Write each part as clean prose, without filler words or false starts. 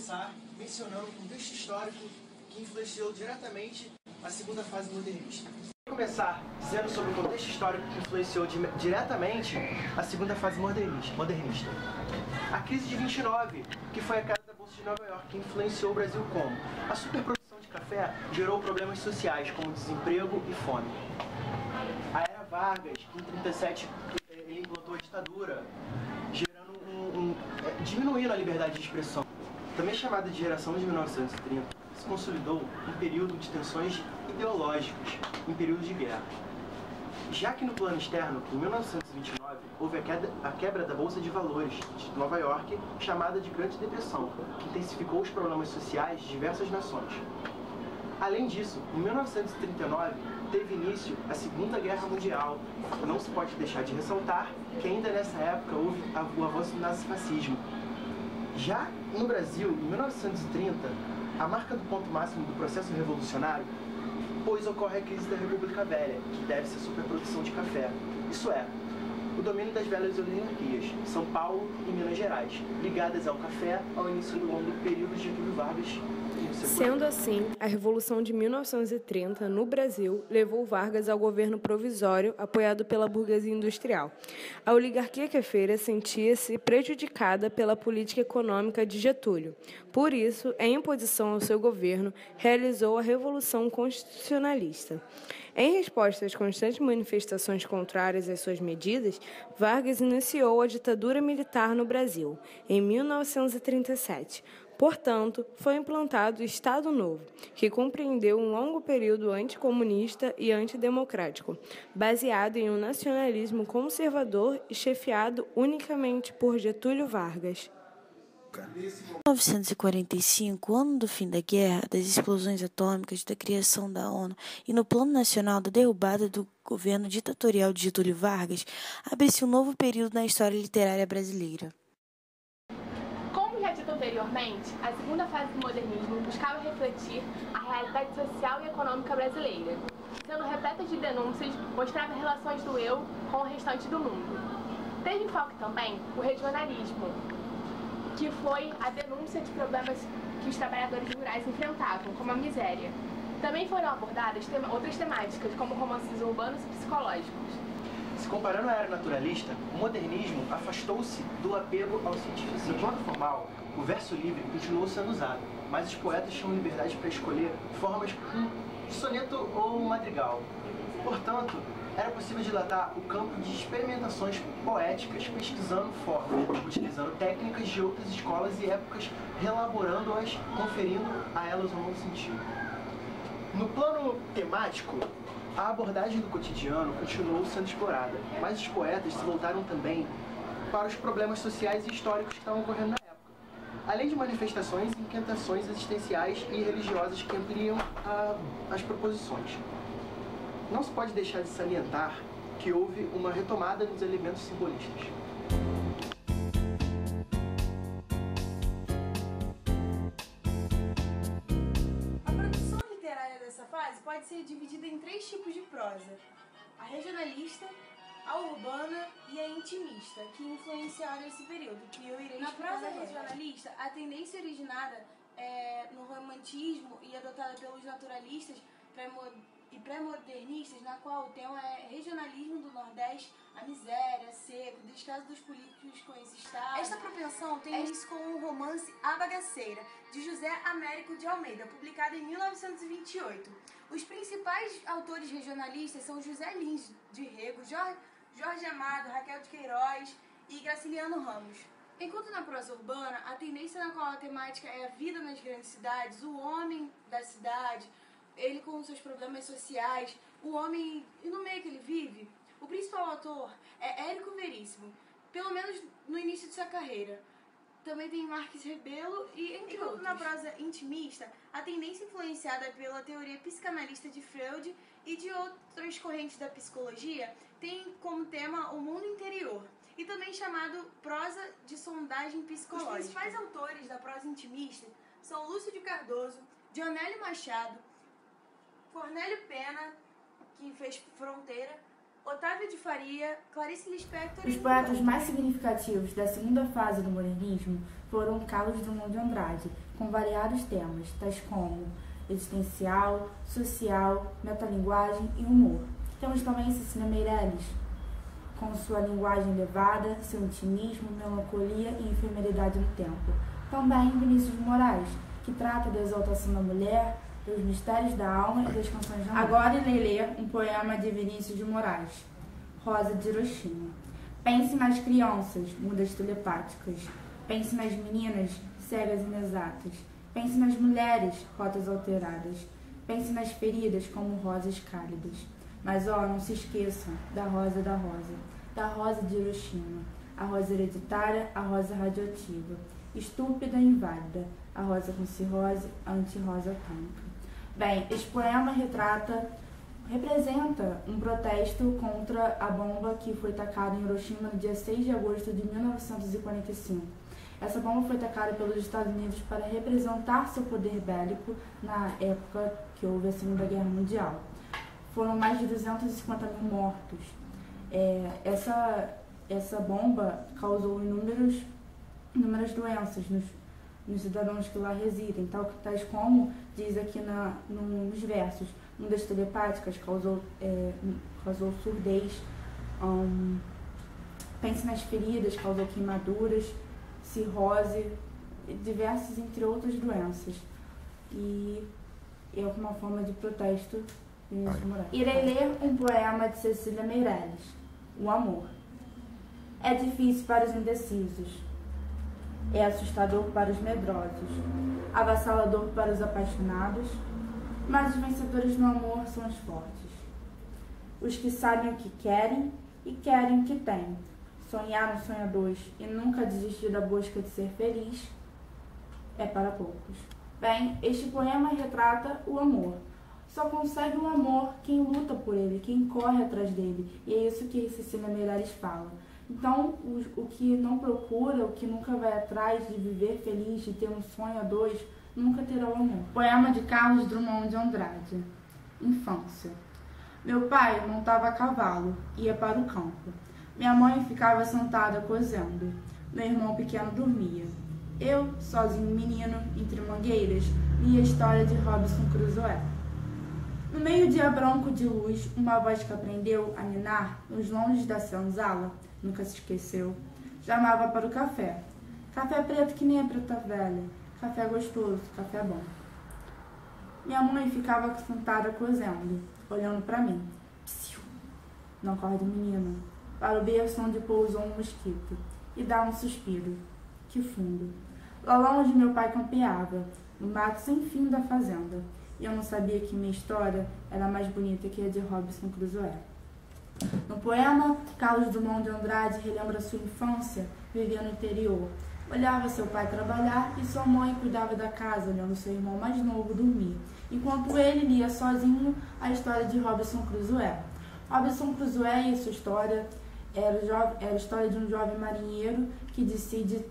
começar mencionando um contexto histórico que influenciou diretamente a segunda fase modernista. Vou começar dizendo sobre o contexto histórico que influenciou diretamente a segunda fase modernista. A crise de 29, que foi a queda da Bolsa de Nova York, que influenciou o Brasil como? A superprodução de café gerou problemas sociais, como desemprego e fome. A Era Vargas, que em 37 ele implantou a ditadura, diminuindo a liberdade de expressão. Também chamada de geração de 1930, se consolidou um período de tensões ideológicas, em período de guerra. Já que no plano externo, em 1929, houve a quebra da Bolsa de Valores de Nova York, chamada de Grande Depressão, que intensificou os problemas sociais de diversas nações. Além disso, em 1939, teve início a Segunda Guerra Mundial. Não se pode deixar de ressaltar que ainda nessa época houve o avanço do nazifascismo. Já no Brasil, em 1930, a marca do ponto máximo do processo revolucionário, pois ocorre a crise da República Velha, que deve-se à superprodução de café. Isso é, o domínio das velhas oligarquias, São Paulo e Minas Gerais, ligadas ao café ao início do longo período de Getúlio Vargas. Sendo assim, a Revolução de 1930 no Brasil levou Vargas ao governo provisório apoiado pela burguesia industrial. A oligarquia cafeira sentia-se prejudicada pela política econômica de Getúlio. Por isso, em oposição ao seu governo, realizou a Revolução Constitucionalista. Em resposta às constantes manifestações contrárias às suas medidas, Vargas iniciou a ditadura militar no Brasil, em 1937. Portanto, foi implantado o Estado Novo, que compreendeu um longo período anticomunista e antidemocrático, baseado em um nacionalismo conservador e chefiado unicamente por Getúlio Vargas. Em 1945, ano do fim da guerra, das explosões atômicas, da criação da ONU e no Plano Nacional da derrubada do governo ditatorial de Getúlio Vargas, abre-se um novo período na história literária brasileira. Como já dito anteriormente, a segunda fase do modernismo buscava refletir a realidade social e econômica brasileira. Sendo repleta de denúncias, mostrava relações do eu com o restante do mundo. Teve em foco também o regionalismo, que foi a denúncia de problemas que os trabalhadores rurais enfrentavam, como a miséria. Também foram abordadas outras temáticas, como romances urbanos e psicológicos. Se comparando à era naturalista, o modernismo afastou-se do apego ao cientificismo. No plano formal, o verso livre continuou sendo usado, mas os poetas tinham liberdade para escolher formas como soneto ou madrigal. Portanto, era possível dilatar o campo de experimentações poéticas, pesquisando formas, utilizando técnicas de outras escolas e épocas, reelaborando-as, conferindo a elas um novo sentido. No plano temático, a abordagem do cotidiano continuou sendo explorada, mas os poetas se voltaram também para os problemas sociais e históricos que estavam ocorrendo na época, além de manifestações e inquietações existenciais e religiosas que ampliam as proposições. Não se pode deixar de salientar que houve uma retomada nos elementos simbolistas. A produção literária dessa fase pode ser dividida em 3 tipos de prosa: a regionalista, a urbana e a intimista, que influenciaram esse período, que eu irei explicar. Na prosa regionalista, a tendência originada no romantismo e adotada pelos naturalistas e pré-modernistas, na qual o tema é regionalismo do Nordeste, a miséria, seco, descaso dos políticos com esse estado. Esta propensão tem início com o romance A Bagaceira, de José Américo de Almeida, publicado em 1928. Os principais autores regionalistas são José Lins de Rego, Jorge Amado, Raquel de Queiroz e Graciliano Ramos. Enquanto na prosa urbana, a tendência na qual a temática é a vida nas grandes cidades, o homem da cidade, ele com seus problemas sociais, o homem e no meio que ele vive, o principal autor é Érico Veríssimo, pelo menos no início de sua carreira. Também tem Marques Rebelo e entre outros. Na prosa intimista, a tendência influenciada pela teoria psicanalista de Freud e de outras correntes da psicologia tem como tema o mundo interior, e também chamado prosa de sondagem psicológica. Os principais autores da prosa intimista são Lúcio de Cardoso, Dionélio Machado, Cornélio Pena, que fez Fronteira, Otávio de Faria, Clarice Lispector e... Os poetas mais significativos da segunda fase do modernismo foram Carlos Drummond de Andrade, com variados temas, tais como existencial, social, metalinguagem e humor. Temos também Cecília Meirelles, com sua linguagem elevada, seu intimismo, melancolia e efemeridade no tempo. Também Vinícius de Moraes, que trata da exaltação da mulher, dos mistérios da alma e das canções de amor. Agora irei ler um poema de Vinícius de Moraes, Rosa de Hiroshima. Pense nas crianças, mudas telepáticas. Pense nas meninas, cegas inexatas. Pense nas mulheres, rotas alteradas. Pense nas feridas como rosas cálidas. Mas, não se esqueçam da rosa, da rosa de Hiroshima, a rosa hereditária, a rosa radioativa, estúpida e inválida, a rosa com cirrose, a anti-rosa atômica. Bem, este poema representa um protesto contra a bomba que foi tacada em Hiroshima no dia 6 de agosto de 1945. Essa bomba foi tacada pelos Estados Unidos para representar seu poder bélico na época que houve a Segunda Guerra Mundial. Foram mais de 250 mil mortos. Essa bomba causou inúmeras doenças nos cidadãos que lá residem, tais como, diz aqui nos versos, ondas telepáticas causou surdez, pense nas feridas, causou queimaduras, cirrose, diversas, entre outras doenças. E é uma forma de protesto. Irei ler um poema de Cecília Meirelles, O Amor. É difícil para os indecisos, é assustador para os medrosos, avassalador para os apaixonados, mas os vencedores no amor são os fortes. Os que sabem o que querem e querem o que têm. Sonharam sonhadores e nunca desistir da busca de ser feliz é para poucos. Bem, este poema retrata o amor. Só consegue o amor quem luta por ele, quem corre atrás dele. E é isso que Cecília Meirelles fala. Então, o que não procura, o que nunca vai atrás de viver feliz, de ter um sonho a dois, nunca terá o amor. Poema de Carlos Drummond de Andrade. Infância. Meu pai montava a cavalo, ia para o campo. Minha mãe ficava sentada cozendo. Meu irmão pequeno dormia. Eu, sozinho menino, entre mangueiras, lia a história de Robinson Crusoe. No meio-dia branco de luz, uma voz que aprendeu a ninar nos longes da senzala, nunca se esqueceu, chamava para o café. Café preto que nem a preta velha, café gostoso, café bom. Minha mãe ficava sentada cozendo, olhando para mim. Psiu! Não acorde, menino. Para o berço onde pousou um mosquito, e dá um suspiro. Que fundo. Lá longe meu pai campeava, no mato sem fim da fazenda. E eu não sabia que minha história era mais bonita que a de Robinson Crusoe. No poema, Carlos Drummond de Andrade relembra sua infância, vivia no interior. Olhava seu pai trabalhar e sua mãe cuidava da casa, olhando seu irmão mais novo dormir, enquanto ele lia sozinho a história de Robinson Crusoe. Robinson Crusoe e sua história era a história de um jovem marinheiro que decide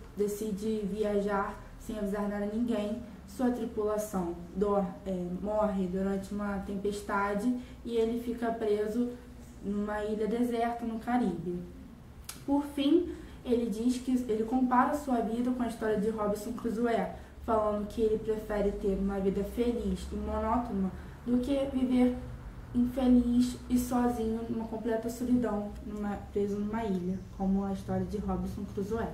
viajar sem avisar nada a ninguém. Sua tripulação morre durante uma tempestade e ele fica preso numa ilha deserta no Caribe. Por fim, ele compara sua vida com a história de Robinson Crusoe, falando que ele prefere ter uma vida feliz e monótona do que viver infeliz e sozinho numa completa solidão, preso numa ilha, como a história de Robinson Crusoe.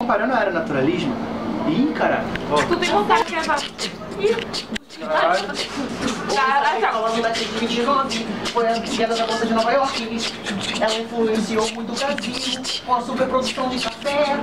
comparando a aeronaturalismo. Ih, caralho. Tu tem vontade de gravar? Caralho, falando da crise de 29, foi a queda da Bolsa de Nova York. Ela influenciou muito o Brasil com a superprodução de café.